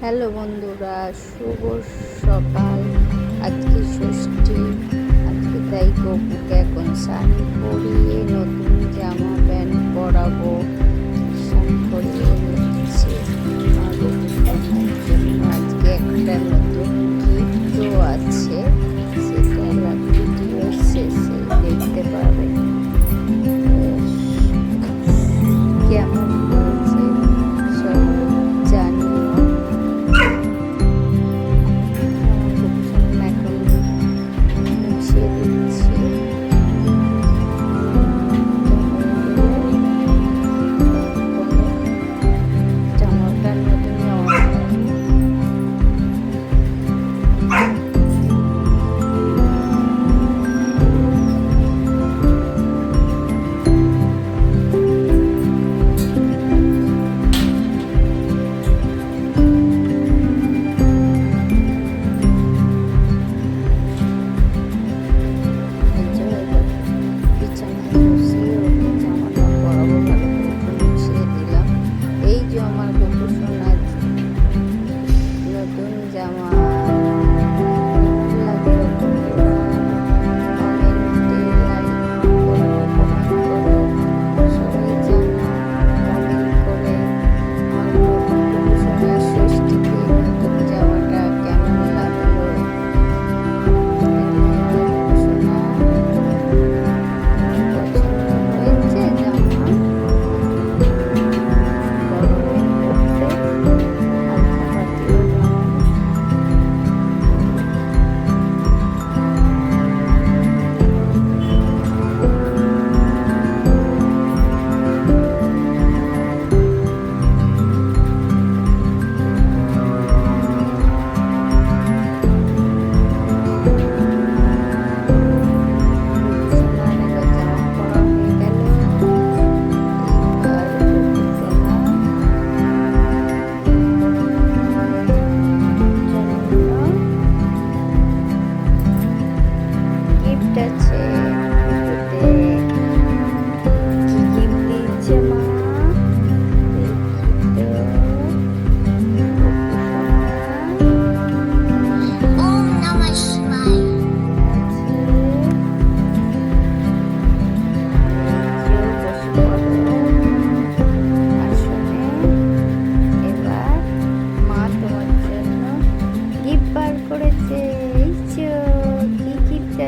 Hello বন্ধুরা, শুভ সকাল। আজকে ষষ্ঠী। আজকে তাই গপুকে এখন শাড়ি পরিয়ে নতুন জামা প্যান্ট পরাবো। শান করিয়ে নিচ্ছি আর গপুর জন্য আজকে একটা নতুন গিফটও আছে, সেটা ভিডিও শেষে দেখতে পাবে। কেমন হয়েছে সব জানিও। এখন মুছিয়ে দিচ্ছি। জামাটার নতুন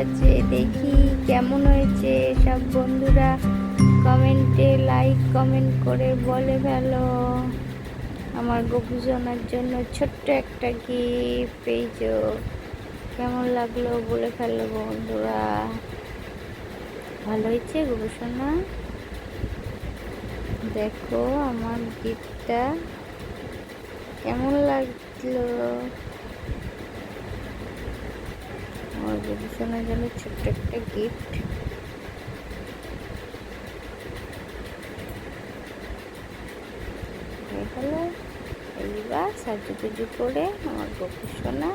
আছে। দেখি কেমন হয়েছে, সব বন্ধুরা কমেন্টে কমেন্ট করে বলে ফেলো। আমার গপু সোনার জন্য ছোট্ট একটা গিফট পেয়েছো, কেমন লাগলো বলে ফেলো বন্ধুরা। ভালো হয়েছে গপু সোনা? দেখো আমার গিফটটা কেমন লাগলো। আমার গপু সোনার জন্য ছোট্ট একটা গিফট। হয়ে গেল। এইবার সাজুগুজু করে আমার গপু সোনা